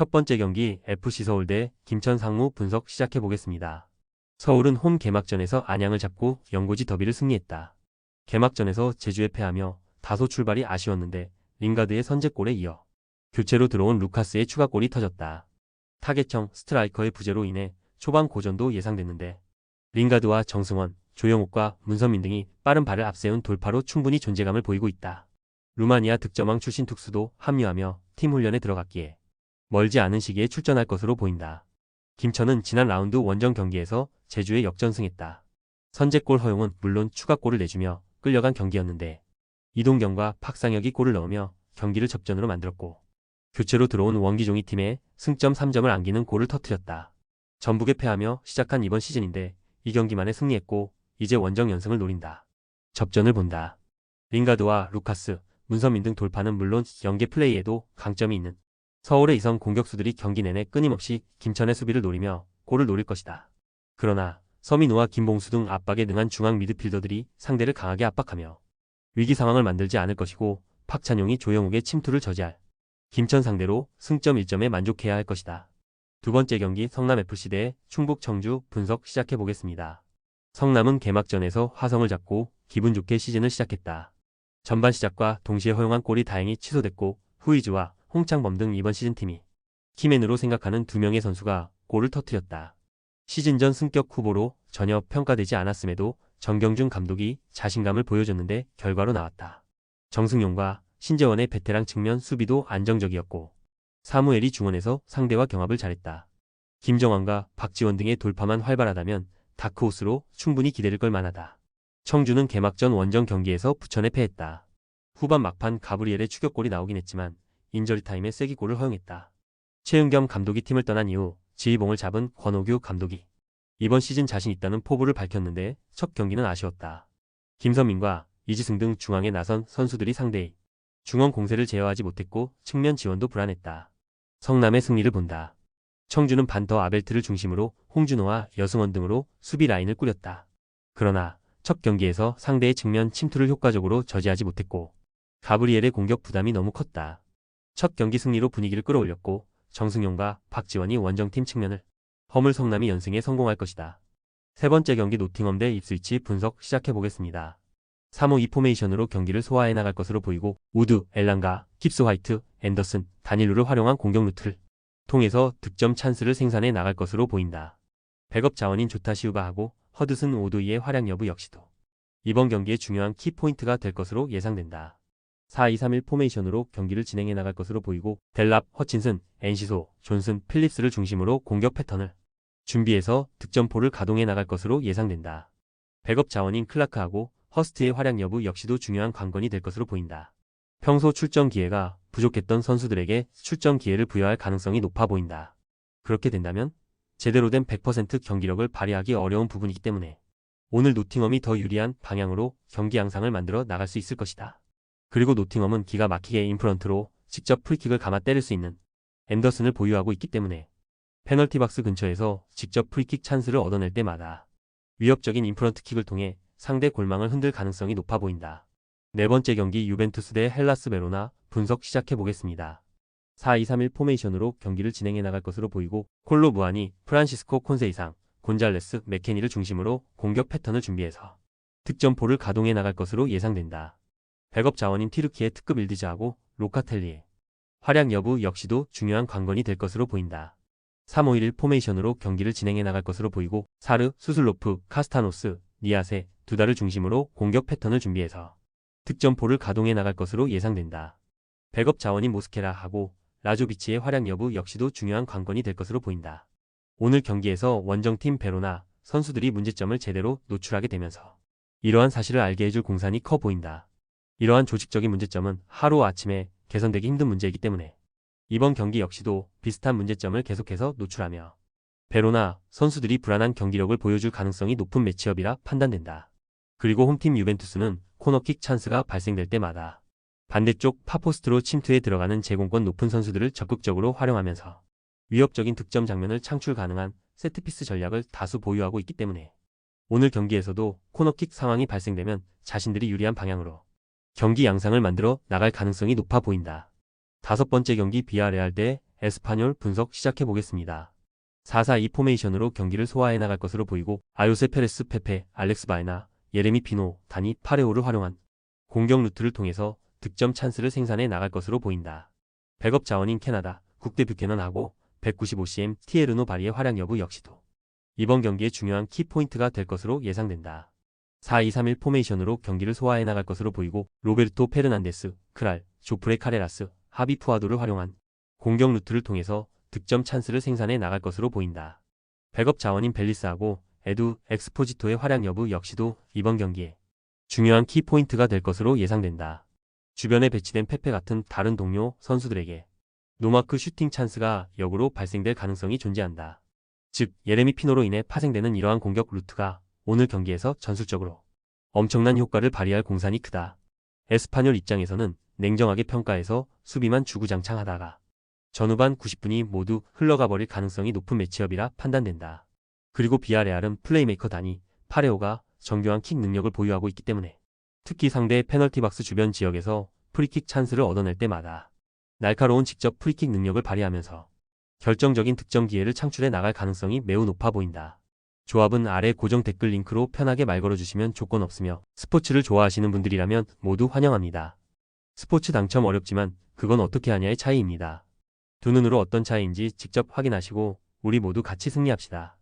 첫 번째 경기 FC 서울 대 김천 상무 분석 시작해 보겠습니다. 서울은 홈 개막전에서 안양을 잡고 연고지 더비를 승리했다. 개막전에서 제주에 패하며 다소 출발이 아쉬웠는데 링가드의 선제골에 이어 교체로 들어온 루카스의 추가골이 터졌다. 타겟형 스트라이커의 부재로 인해 초반 고전도 예상됐는데 링가드와 정승원, 조영욱과 문선민 등이 빠른 발을 앞세운 돌파로 충분히 존재감을 보이고 있다. 루마니아 득점왕 출신 투수도 합류하며 팀 훈련에 들어갔기에 멀지 않은 시기에 출전할 것으로 보인다. 김천은 지난 라운드 원정 경기에서 제주에 역전승했다. 선제골 허용은 물론 추가골을 내주며 끌려간 경기였는데 이동경과 박상혁이 골을 넣으며 경기를 접전으로 만들었고 교체로 들어온 원기종이 팀에 승점 3점을 안기는 골을 터뜨렸다. 전북에 패하며 시작한 이번 시즌인데 이 경기만에 승리했고 이제 원정 연승을 노린다. 접전을 본다. 링가드와 루카스, 문선민 등 돌파는 물론 연계 플레이에도 강점이 있는 서울의 이성 공격수들이 경기 내내 끊임없이 김천의 수비를 노리며 골을 노릴 것이다. 그러나 서민우와 김봉수 등 압박에 능한 중앙 미드필더들이 상대를 강하게 압박하며 위기 상황을 만들지 않을 것이고 박찬용이 조영욱의 침투를 저지할 김천 상대로 승점 1점에 만족해야 할 것이다. 두 번째 경기 성남FC 대 충북 청주 분석 시작해 보겠습니다. 성남은 개막전에서 화성을 잡고 기분 좋게 시즌을 시작했다. 전반 시작과 동시에 허용한 골이 다행히 취소됐고 후이즈와 홍창범 등 이번 시즌 팀이 키맨으로 생각하는 두 명의 선수가 골을 터뜨렸다. 시즌 전 승격 후보로 전혀 평가되지 않았음에도 정경준 감독이 자신감을 보여줬는데 결과로 나왔다. 정승용과 신재원의 베테랑 측면 수비도 안정적이었고 사무엘이 중원에서 상대와 경합을 잘했다. 김정환과 박지원 등의 돌파만 활발하다면 다크호스로 충분히 기대를 걸 만하다. 청주는 개막전 원정 경기에서 부천에 패했다. 후반 막판 가브리엘의 추격골이 나오긴 했지만 인저리 타임에 쐐기골을 허용했다. 최은겸 감독이 팀을 떠난 이후 지휘봉을 잡은 권오규 감독이 이번 시즌 자신 있다는 포부를 밝혔는데 첫 경기는 아쉬웠다. 김선민과 이지승 등 중앙에 나선 선수들이 상대의 중원 공세를 제어하지 못했고 측면 지원도 불안했다. 성남의 승리를 본다. 청주는 반터 아벨트를 중심으로 홍준호와 여승원 등으로 수비 라인을 꾸렸다. 그러나 첫 경기에서 상대의 측면 침투를 효과적으로 저지하지 못했고 가브리엘의 공격 부담이 너무 컸다. 첫 경기 승리로 분위기를 끌어올렸고 정승용과 박지원이 원정팀 측면을 허물 성남이 연승에 성공할 것이다. 세 번째 경기 노팅엄 대 입스위치 분석 시작해 보겠습니다. 3-5-2 포메이션으로 경기를 소화해 나갈 것으로 보이고 우드, 엘랑가, 깁스 화이트, 앤더슨, 다닐루를 활용한 공격 루트를 통해서 득점 찬스를 생산해 나갈 것으로 보인다. 백업 자원인 조타시우가 하고 허드슨 오두이의 활약 여부 역시도 이번 경기의 중요한 키포인트가 될 것으로 예상된다. 4-2-3-1 포메이션으로 경기를 진행해 나갈 것으로 보이고 델랍, 허친슨, 엔시소, 존슨, 필립스를 중심으로 공격 패턴을 준비해서 득점포를 가동해 나갈 것으로 예상된다. 백업 자원인 클라크하고 허스트의 활약 여부 역시도 중요한 관건이 될 것으로 보인다. 평소 출전 기회가 부족했던 선수들에게 출전 기회를 부여할 가능성이 높아 보인다. 그렇게 된다면 제대로 된 100% 경기력을 발휘하기 어려운 부분이기 때문에 오늘 노팅엄이 더 유리한 방향으로 경기 양상을 만들어 나갈 수 있을 것이다. 그리고 노팅엄은 기가 막히게 인프런트로 직접 프리킥을 감아 때릴 수 있는 앤더슨을 보유하고 있기 때문에 페널티 박스 근처에서 직접 프리킥 찬스를 얻어낼 때마다 위협적인 인프런트 킥을 통해 상대 골망을 흔들 가능성이 높아 보인다. 네 번째 경기 유벤투스 대 헬라스 베로나 분석 시작해 보겠습니다. 4-2-3-1 포메이션으로 경기를 진행해 나갈 것으로 보이고 콜로 무아니, 프란시스코 콘세이상, 곤잘레스, 맥케니를 중심으로 공격 패턴을 준비해서 득점포를 가동해 나갈 것으로 예상된다. 백업 자원인 티르키의 특급 일디자하고 로카텔리의 활약 여부 역시도 중요한 관건이 될 것으로 보인다. 3-5-1 포메이션으로 경기를 진행해 나갈 것으로 보이고 사르, 수슬로프, 카스타노스, 니아세, 두다를 중심으로 공격 패턴을 준비해서 득점포를 가동해 나갈 것으로 예상된다. 백업 자원인 모스케라하고 라조비치의 활약 여부 역시도 중요한 관건이 될 것으로 보인다. 오늘 경기에서 원정팀 베로나 선수들이 문제점을 제대로 노출하게 되면서 이러한 사실을 알게 해줄 공산이 커 보인다. 이러한 조직적인 문제점은 하루아침에 개선되기 힘든 문제이기 때문에 이번 경기 역시도 비슷한 문제점을 계속해서 노출하며 베로나 선수들이 불안한 경기력을 보여줄 가능성이 높은 매치업이라 판단된다. 그리고 홈팀 유벤투스는 코너킥 찬스가 발생될 때마다 반대쪽 파포스트로 침투해 들어가는 제공권 높은 선수들을 적극적으로 활용하면서 위협적인 득점 장면을 창출 가능한 세트피스 전략을 다수 보유하고 있기 때문에 오늘 경기에서도 코너킥 상황이 발생되면 자신들이 유리한 방향으로 경기 양상을 만들어 나갈 가능성이 높아 보인다. 다섯 번째 경기 비아레알 대 에스파뇰 분석 시작해 보겠습니다. 4-4-2 포메이션으로 경기를 소화해 나갈 것으로 보이고 아요세 페레스 페페, 알렉스 바에나, 예레미 피노, 다니 파레오를 활용한 공격 루트를 통해서 득점 찬스를 생산해 나갈 것으로 보인다. 백업 자원인 캐나다, 국대 뷰캐넌하고 195cm 티에르노 바리의 활약 여부 역시도 이번 경기의 중요한 키포인트가 될 것으로 예상된다. 4-2-3-1 포메이션으로 경기를 소화해 나갈 것으로 보이고 로베르토 페르난데스, 크랄, 조프레 카레라스, 하비 푸아도를 활용한 공격 루트를 통해서 득점 찬스를 생산해 나갈 것으로 보인다. 백업 자원인 벨리스하고 에두, 엑스포지토의 활약 여부 역시도 이번 경기에 중요한 키포인트가 될 것으로 예상된다. 주변에 배치된 페페 같은 다른 동료 선수들에게 노마크 슈팅 찬스가 역으로 발생될 가능성이 존재한다. 즉 예레미 피노로 인해 파생되는 이러한 공격 루트가 오늘 경기에서 전술적으로 엄청난 효과를 발휘할 공산이 크다. 에스파뇰 입장에서는 냉정하게 평가해서 수비만 주구장창하다가 전후반 90분이 모두 흘러가 버릴 가능성이 높은 매치업이라 판단된다. 그리고 비아레알은 플레이메이커 다니 파레오가 정교한 킥 능력을 보유하고 있기 때문에 특히 상대의 페널티 박스 주변 지역에서 프리킥 찬스를 얻어낼 때마다 날카로운 직접 프리킥 능력을 발휘하면서 결정적인 득점 기회를 창출해 나갈 가능성이 매우 높아 보인다. 조합은 아래 고정 댓글 링크로 편하게 말 걸어주시면 조건 없으며 스포츠를 좋아하시는 분들이라면 모두 환영합니다. 스포츠 당첨 어렵지만 그건 어떻게 하냐의 차이입니다. 두 눈으로 어떤 차이인지 직접 확인하시고 우리 모두 같이 승리합시다.